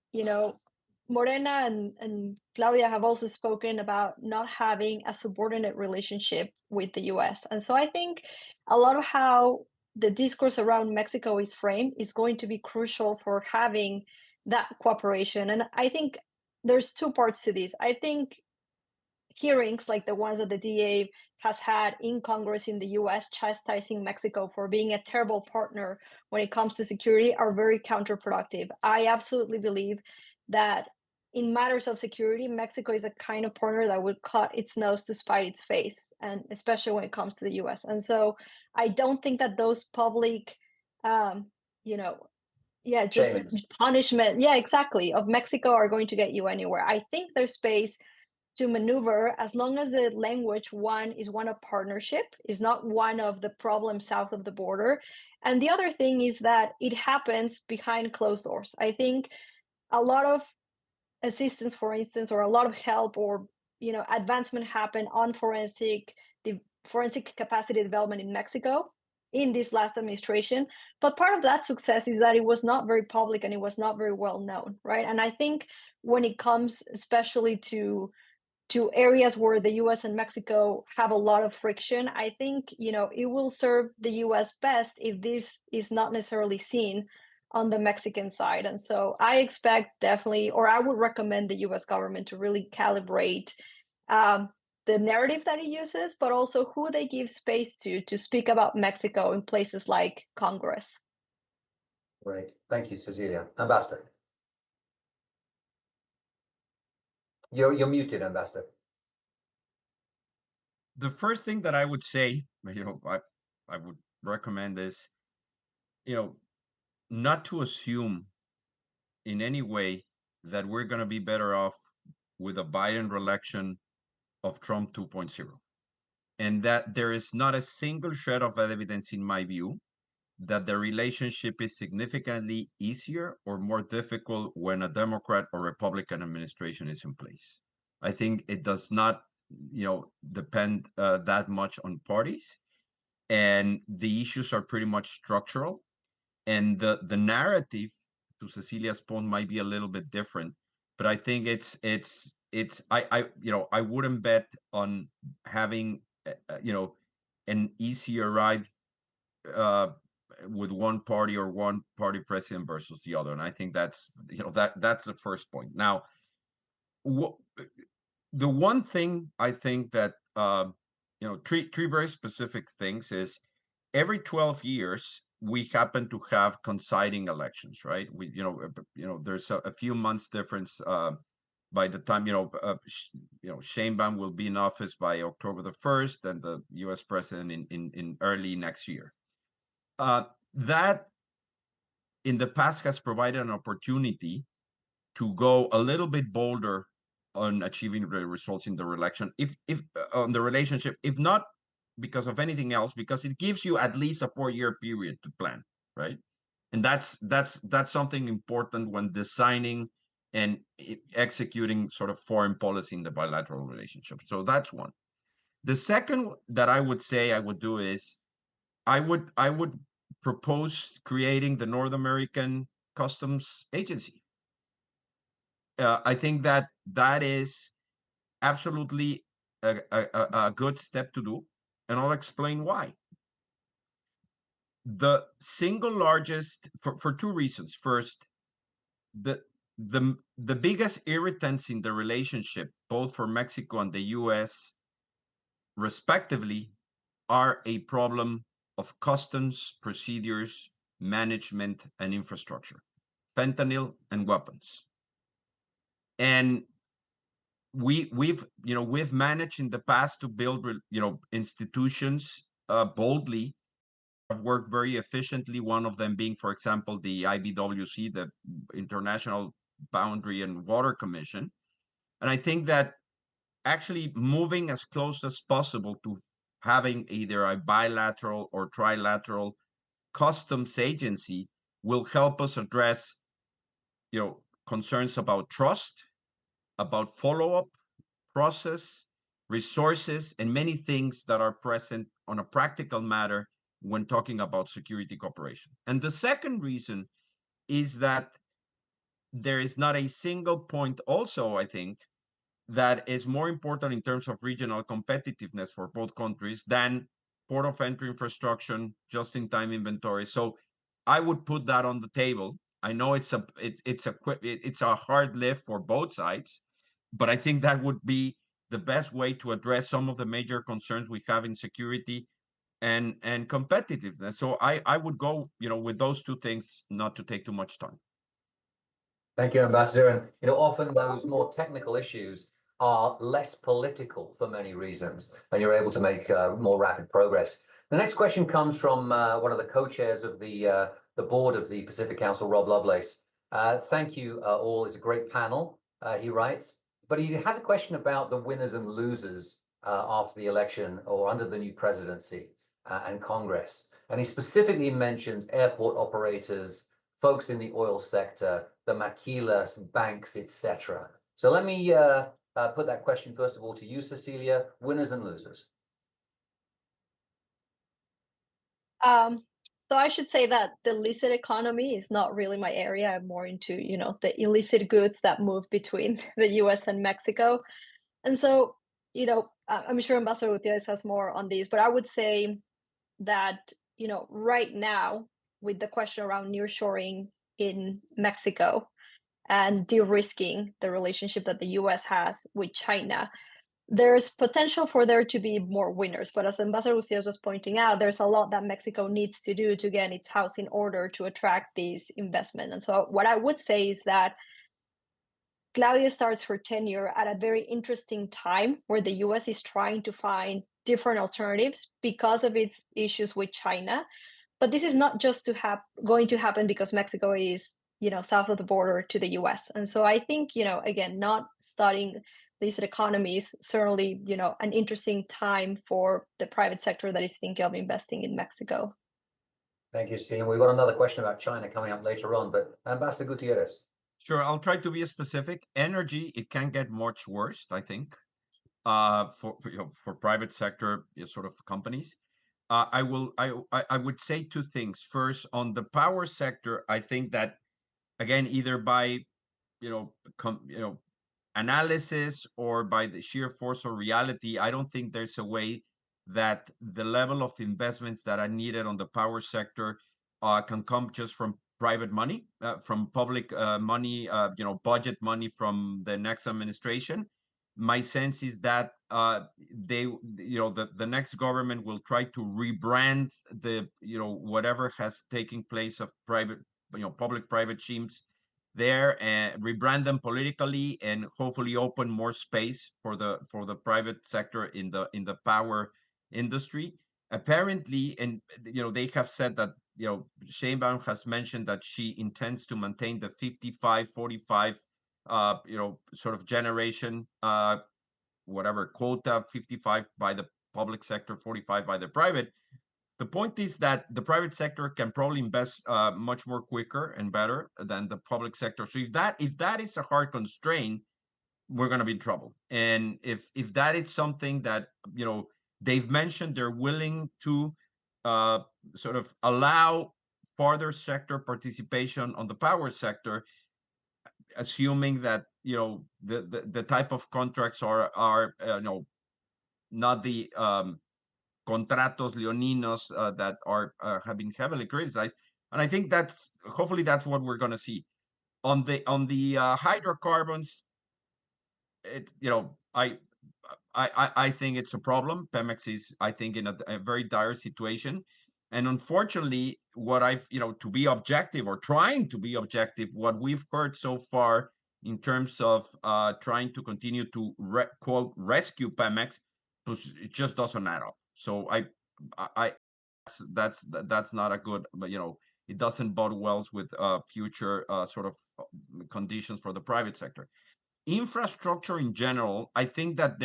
Morena and Claudia have also spoken about not having a subordinate relationship with the US. And so I think a lot of how the discourse around Mexico is framed is going to be crucial for having that cooperation. And I think there's two parts to this. I think hearings like the ones that the DA has had in Congress in the US chastising Mexico for being a terrible partner when it comes to security are very counterproductive. I absolutely believe that in matters of security, Mexico is a kind of partner that would cut its nose to spite its face, and especially when it comes to the US. And so I don't think that those public, punishment, exactly, of Mexico are going to get you anywhere. I think there's space to maneuver as long as the language is one of partnership, is not one of the problems south of the border. And the other thing is that it happens behind closed doors. I think a lot of assistance, for instance, or a lot of help or advancement happen on the forensic capacity development in Mexico in this last administration. But part of that success is that it was not very public and it was not very well known, right? And I think when it comes especially to areas where the US and Mexico have a lot of friction, I think it will serve the US best if this is not necessarily seen on the Mexican side. And so I expect definitely, or I would recommend the US government to really calibrate the narrative that it uses, but also who they give space to speak about Mexico in places like Congress. Great. Thank you, Cecilia. Ambassador. You're muted, Ambassador. The first thing that I would say, I would recommend is, not to assume in any way that we're going to be better off with a Biden reelection of Trump 2.0. And that there is not a single shred of evidence, in my view, that the relationship is significantly easier or more difficult when a Democrat or Republican administration is in place. I think it does not, depend that much on parties, and the issues are pretty much structural. And the narrative, to Cecilia's point, might be a little bit different, but I think I wouldn't bet on having an easier ride with one party or one party president versus the other. And I think that's the first point. Now, the one thing I think that three very specific things is every 12 years we happen to have coinciding elections, right? There's a few months difference by the time Sheinbaum will be in office by October the 1st, and the U.S. president in early next year. That in the past has provided an opportunity to go a little bit bolder on achieving the results in the election, if on the relationship, if not because of anything else, because it gives you at least a 4-year period to plan, right? And that's something important when designing and executing sort of foreign policy in the bilateral relationship. So that's one. The second that I would say I would do is I would propose creating the North American Customs Agency. I think that is absolutely a good step to do, and I'll explain why. The single largest, for two reasons. First, the biggest irritants in the relationship, both for Mexico and the US, respectively, are a problem of customs, procedures, management, and infrastructure, fentanyl and weapons. And we've managed in the past to build institutions boldly, have worked very efficiently. One of them being, for example, the IBWC, the International Boundary and Water Commission. And I think that actually moving as close as possible to having either a bilateral or trilateral customs agency will help us address concerns about trust, about follow-up, process, resources, and many things that are present on a practical matter when talking about security cooperation. And the second reason is that there is not a single point also, I think, that is more important in terms of regional competitiveness for both countries than port of entry infrastructure, just-in-time inventory. So I would put that on the table. I know it's a hard lift for both sides, but I think that would be the best way to address some of the major concerns we have in security and competitiveness. So I would go, with those two things, not to take too much time. Thank you, Ambassador. And often those more technical issues are less political for many reasons, and you're able to make more rapid progress. The next question comes from one of the co-chairs of the board of the Pacific Council, Rob Lovelace. Thank you all. It's a great panel, he writes. but he has a question about the winners and losers after the election or under the new presidency and Congress. And he specifically mentions airport operators, folks in the oil sector, the maquilas, banks, etc. So let me put that question first of all to you, Cecilia, winners and losers. So I should say that the illicit economy is not really my area. I'm more into, the illicit goods that move between the US and Mexico. And so, I'm sure Ambassador Gutierrez has more on these, but I would say that, right now, with the question around nearshoring in Mexico and de-risking the relationship that the US has with China, there's potential for there to be more winners. But as Ambassador Gutierrez was pointing out, there's a lot that Mexico needs to do to get its house in order to attract these investment. And so what I would say is that Claudia starts her tenure at a very interesting time where the US is trying to find different alternatives because of its issues with China. But this is not just going to happen because Mexico is, south of the border to the US. And so I think, again, not studying these economies, certainly, an interesting time for the private sector that is thinking of investing in Mexico. Thank you, Steve. We've got another question about China coming up later on, but Ambassador Gutierrez. Sure, I'll try to be specific. Energy, it can get much worse, I think, for private sector sort of companies. I would say two things. First, on the power sector, I think that again, either by analysis or by the sheer force of reality, I don't think there's a way that the level of investments that are needed on the power sector can come just from private money, from public money, budget money from the next administration. My sense is that the next government will try to rebrand the, whatever has taken place of private, public-private schemes there, and rebrand them politically, and hopefully open more space for the private sector in the power industry. Apparently, and they have said that Sheinbaum has mentioned that she intends to maintain the 55-45 sort of generation whatever quota, 55 by the public sector, 45 by the private. The point is that the private sector can probably invest much more quicker and better than the public sector. So if that is a hard constraint, we're going to be in trouble. And if that is something that they've mentioned, they're willing to sort of allow further sector participation on the power sector, assuming that the type of contracts are not the contratos leoninos that are have been heavily criticized. And I think hopefully that's what we're going to see on the hydrocarbons. I think it's a problem. Pemex is, I think, in a very dire situation. And unfortunately, what I've, to be objective or trying to be objective, what we've heard so far in terms of trying to continue to quote rescue Pemex, it just doesn't add up. So that's not a good, but it doesn't bode well with future sort of conditions for the private sector. Infrastructure in general, I think that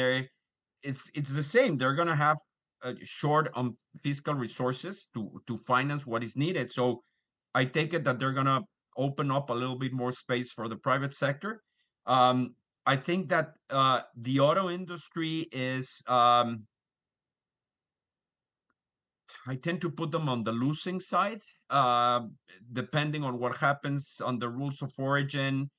it's the same. They're going to have short on fiscal resources to finance what is needed. So I take it that they're going to open up a little bit more space for the private sector. I think that the auto industry is, I tend to put them on the losing side, depending on what happens on the rules of origin.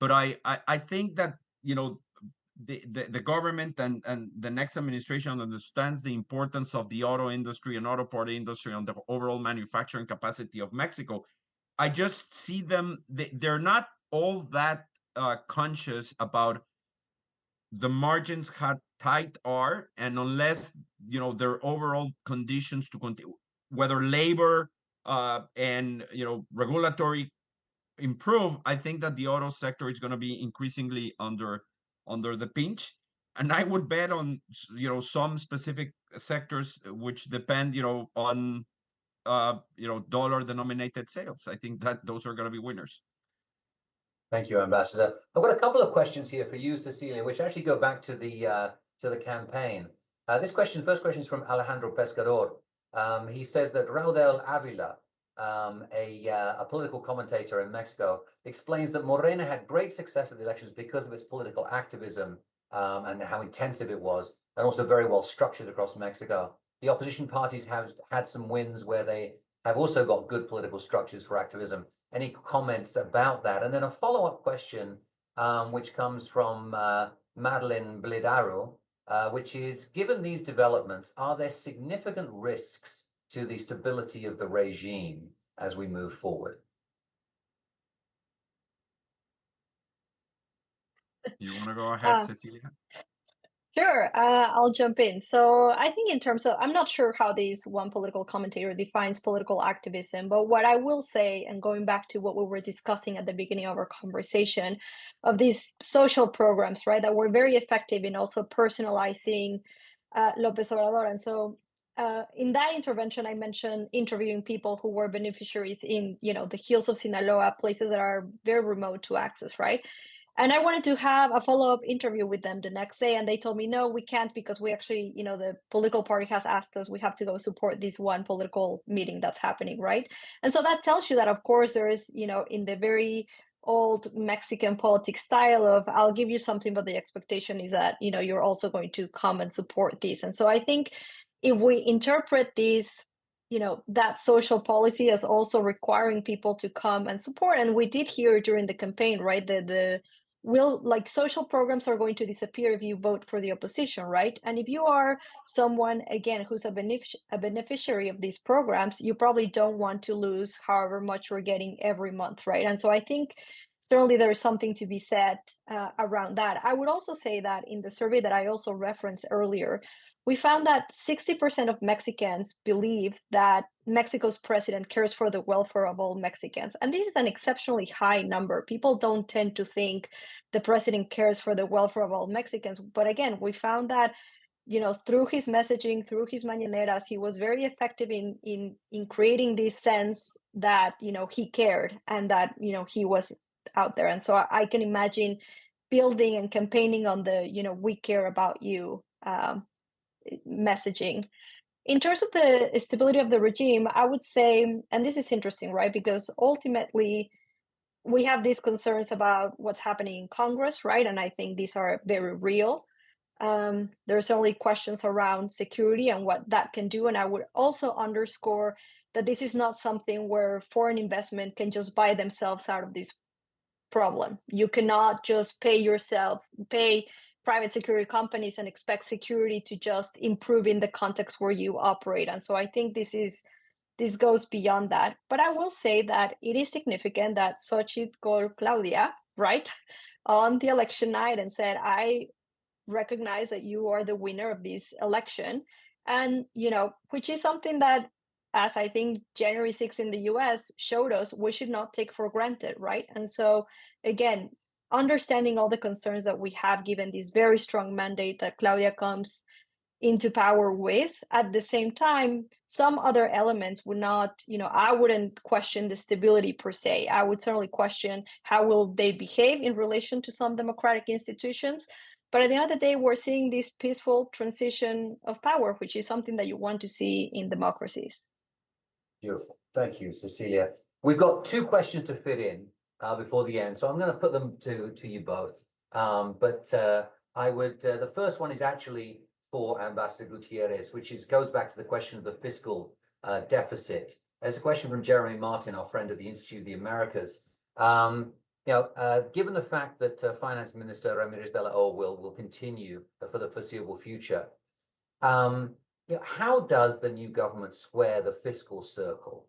But I think that, the government and the next administration understands the importance of the auto industry and auto part industry on the overall manufacturing capacity of Mexico. I just see them, they're not all that conscious about the margins, how tight are, and unless their overall conditions to continue, whether labor and regulatory improve, I think that the auto sector is going to be increasingly under the pinch. And I would bet on some specific sectors which depend on dollar denominated sales. I think that those are going to be winners. Thank you, Ambassador. I've got a couple of questions here for you, Cecilia, which actually go back to the campaign. First question is from Alejandro Pescador. He says that Raudel Avila, a political commentator in Mexico, explains that Morena had great success at the elections because of its political activism and how intensive it was, and also very well structured across Mexico. The opposition parties have had some wins where they have also got good political structures for activism. Any comments about that? And then a follow-up question, which comes from Madeline Blidaru, which is, given these developments, are there significant risks to the stability of the regime as we move forward? You want to go ahead, Cecilia? Sure, I'll jump in. So I think in terms of, I'm not sure how this one political commentator defines political activism, but what I will say, and going back to what we were discussing at the beginning of our conversation, of these social programs, right, that were very effective in also personalizing López Obrador. And so in that intervention, I mentioned interviewing people who were beneficiaries in, the hills of Sinaloa, places that are very remote to access, right? And I wanted to have a follow-up interview with them the next day, and they told me, no, we can't, because we actually, the political party has asked us, we have to go support this one political meeting that's happening, right? And so that tells you that, of course, there is, in the very old Mexican politics style of, I'll give you something, but the expectation is that, you're also going to come and support this. And so I think if we interpret this, that social policy as also requiring people to come and support, and we did hear during the campaign, right, social programs are going to disappear if you vote for the opposition, right? And if you are someone, again, who's a beneficiary of these programs, you probably don't want to lose however much you're getting every month, right? And so I think certainly there is something to be said around that. I would also say that in the survey that I also referenced earlier, we found that 60% of Mexicans believe that Mexico's president cares for the welfare of all Mexicans. And this is an exceptionally high number. People don't tend to think the president cares for the welfare of all Mexicans. But again, we found that, through his messaging, through his mañaneras, he was very effective in creating this sense that, he cared and that, he was out there. And so I can imagine building and campaigning on the, we care about you messaging. In terms of the stability of the regime, I would say, and this is interesting, right? Because ultimately, we have these concerns about what's happening in Congress, right? And I think these are very real. There's only questions around security and what that can do. And I would also underscore that this is not something where foreign investment can just buy themselves out of this problem. You cannot just pay private security companies and expect security to just improve in the context where you operate. And so I think this goes beyond that. But I will say that it is significant that Xochitl called Claudia, right, on the election night and said, I recognize that you are the winner of this election. And, which is something that, as I think January 6th in the US showed us, we should not take for granted, right? And so, again, understanding all the concerns that we have given this very strong mandate that Claudia comes into power with, at the same time, some other elements would not, I wouldn't question the stability per se. I would certainly question how will they behave in relation to some democratic institutions. But at the end of the day, we're seeing this peaceful transition of power, which is something that you want to see in democracies. Beautiful. Thank you, Cecilia. We've got two questions to fit in before the end, so I'm going to put them to you both. The first one is actually for Ambassador Gutierrez, which goes back to the question of the fiscal deficit. There's a question from Jeremy Martin, our friend at the Institute of the Americas. Given the fact that Finance Minister Ramirez de la O will continue for the foreseeable future, how does the new government square the fiscal circle?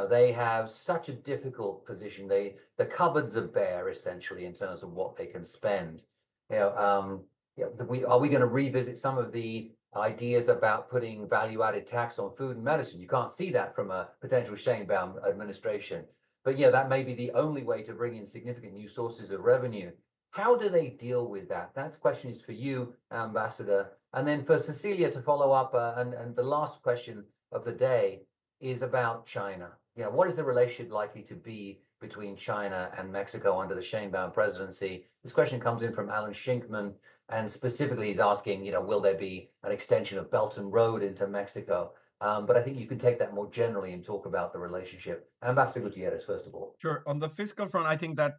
They have such a difficult position. The cupboards are bare essentially in terms of what they can spend. Are we going to revisit some of the ideas about putting value-added tax on food and medicine? You can't see that from a potential Sheinbaum administration. But that may be the only way to bring in significant new sources of revenue. How do they deal with that? That question is for you, Ambassador. And then for Cecilia to follow up, and the last question of the day is about China. What is the relationship likely to be between China and Mexico under the Sheinbaum presidency. This question comes in from Alan Shinkman, and specifically he's asking, will there be an extension of Belt and Road into Mexico? But I think you can take that more generally and talk about the relationship. Ambassador Gutierrez, first of all. Sure. On the fiscal front, I think that,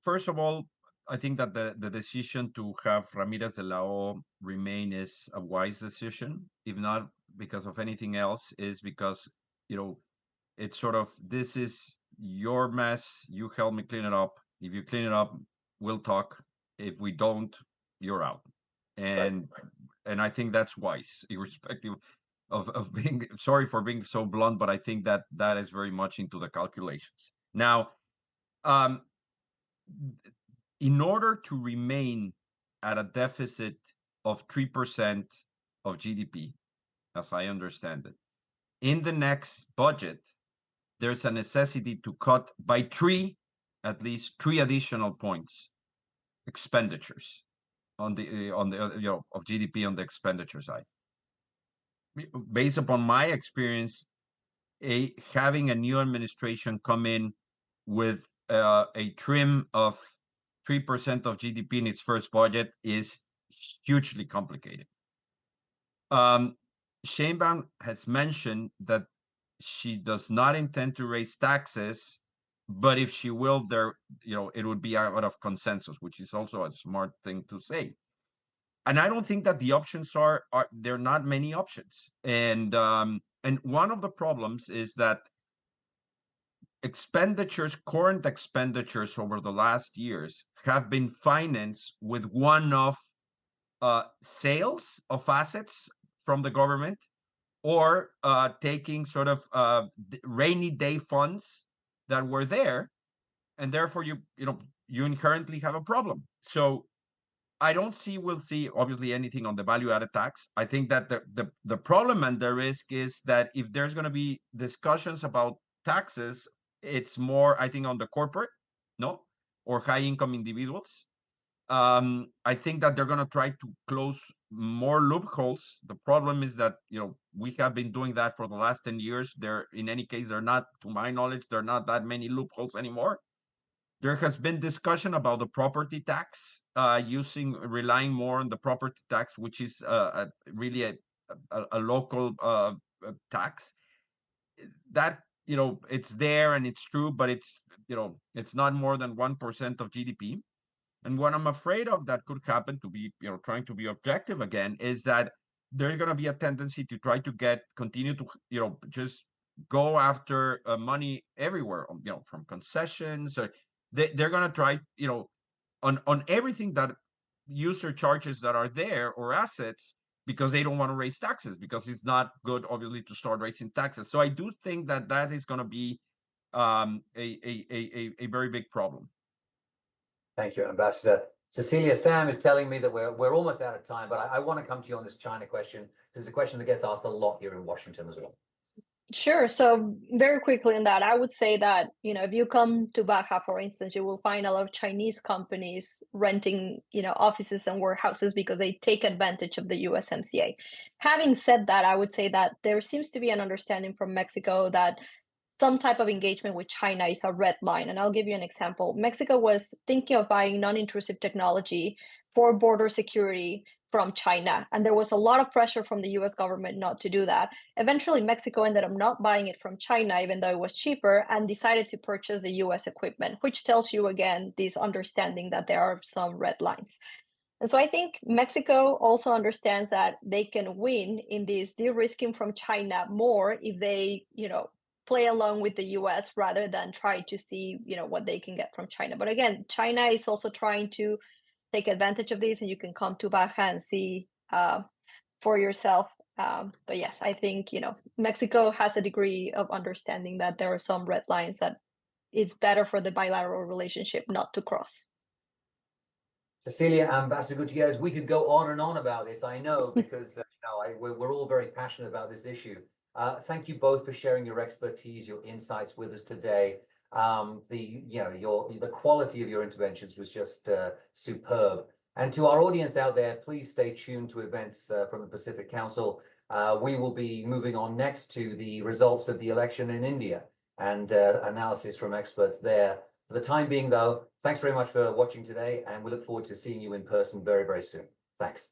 first of all, I think that the decision to have Ramirez de la O remain is a wise decision, if not because of anything else, is because, it's sort of, this is your mess. You help me clean it up. If you clean it up, we'll talk. If we don't, you're out. And I think that's wise, irrespective of being, sorry for being so blunt, but I think that that is very much into the calculations. Now, in order to remain at a deficit of 3% of GDP, as I understand it, in the next budget, there's a necessity to cut by at least three additional points expenditures on the of GDP on the expenditure side. Based upon my experience, having a new administration come in with a trim of 3% of GDP in its first budget is hugely complicated. Sheinbaum has mentioned that she does not intend to raise taxes, but if she will, it would be out of consensus, which is also a smart thing to say. And I don't think that the options are there are not many options. And one of the problems is that current expenditures over the last years have been financed with one-off sales of assets from the government, or taking sort of rainy day funds that were there, and therefore you inherently have a problem. So I don't see we'll see obviously anything on the value-added tax. I think that the problem and the risk is that if there's going to be discussions about taxes, it's more, I think, on the corporate, or high-income individuals. I think that they're going to try to close more loopholes. The problem is that, we have been doing that for the last 10 years. In any case, they're not, to my knowledge, there are not that many loopholes anymore. There has been discussion about the property tax, relying more on the property tax, which is really a local tax. That, it's there and it's true, but it's not more than 1% of GDP. And what I'm afraid of that could happen, to be, trying to be objective again, is that there's going to be a tendency to try to continue to, just go after money everywhere, from concessions. Or they're going to try, on everything that user charges that are there, or assets, because they don't want to raise taxes, because it's not good, obviously, to start raising taxes. So I do think that that is going to be a very big problem. Thank you, Ambassador. Cecilia, Sam is telling me that we're almost out of time, but I want to come to you on this China question. This is a question that gets asked a lot here in Washington as well. Sure. So very quickly on that, I would say that, if you come to Baja, for instance, you will find a lot of Chinese companies renting, offices and warehouses because they take advantage of the USMCA. Having said that, I would say that there seems to be an understanding from Mexico that some type of engagement with China is a red line. And I'll give you an example. Mexico was thinking of buying non-intrusive technology for border security from China. And there was a lot of pressure from the US government not to do that. Eventually, Mexico ended up not buying it from China, even though it was cheaper, and decided to purchase the US equipment, which tells you, again, this understanding that there are some red lines. And so I think Mexico also understands that they can win in this de-risking from China more if they, play along with the US rather than try to see, what they can get from China. But again, China is also trying to take advantage of this, and you can come to Baja and see for yourself. But yes, I think, Mexico has a degree of understanding that there are some red lines that it's better for the bilateral relationship not to cross. Cecilia, Ambassador Gutierrez, we could go on and on about this, I know, because we're all very passionate about this issue. Thank you both for sharing your expertise, your insights with us today. The quality of your interventions was just superb. And to our audience out there, please stay tuned to events from the Pacific Council. We will be moving on next to the results of the election in India and analysis from experts there. For the time being, though, thanks very much for watching today, and we look forward to seeing you in person very, very soon. Thanks.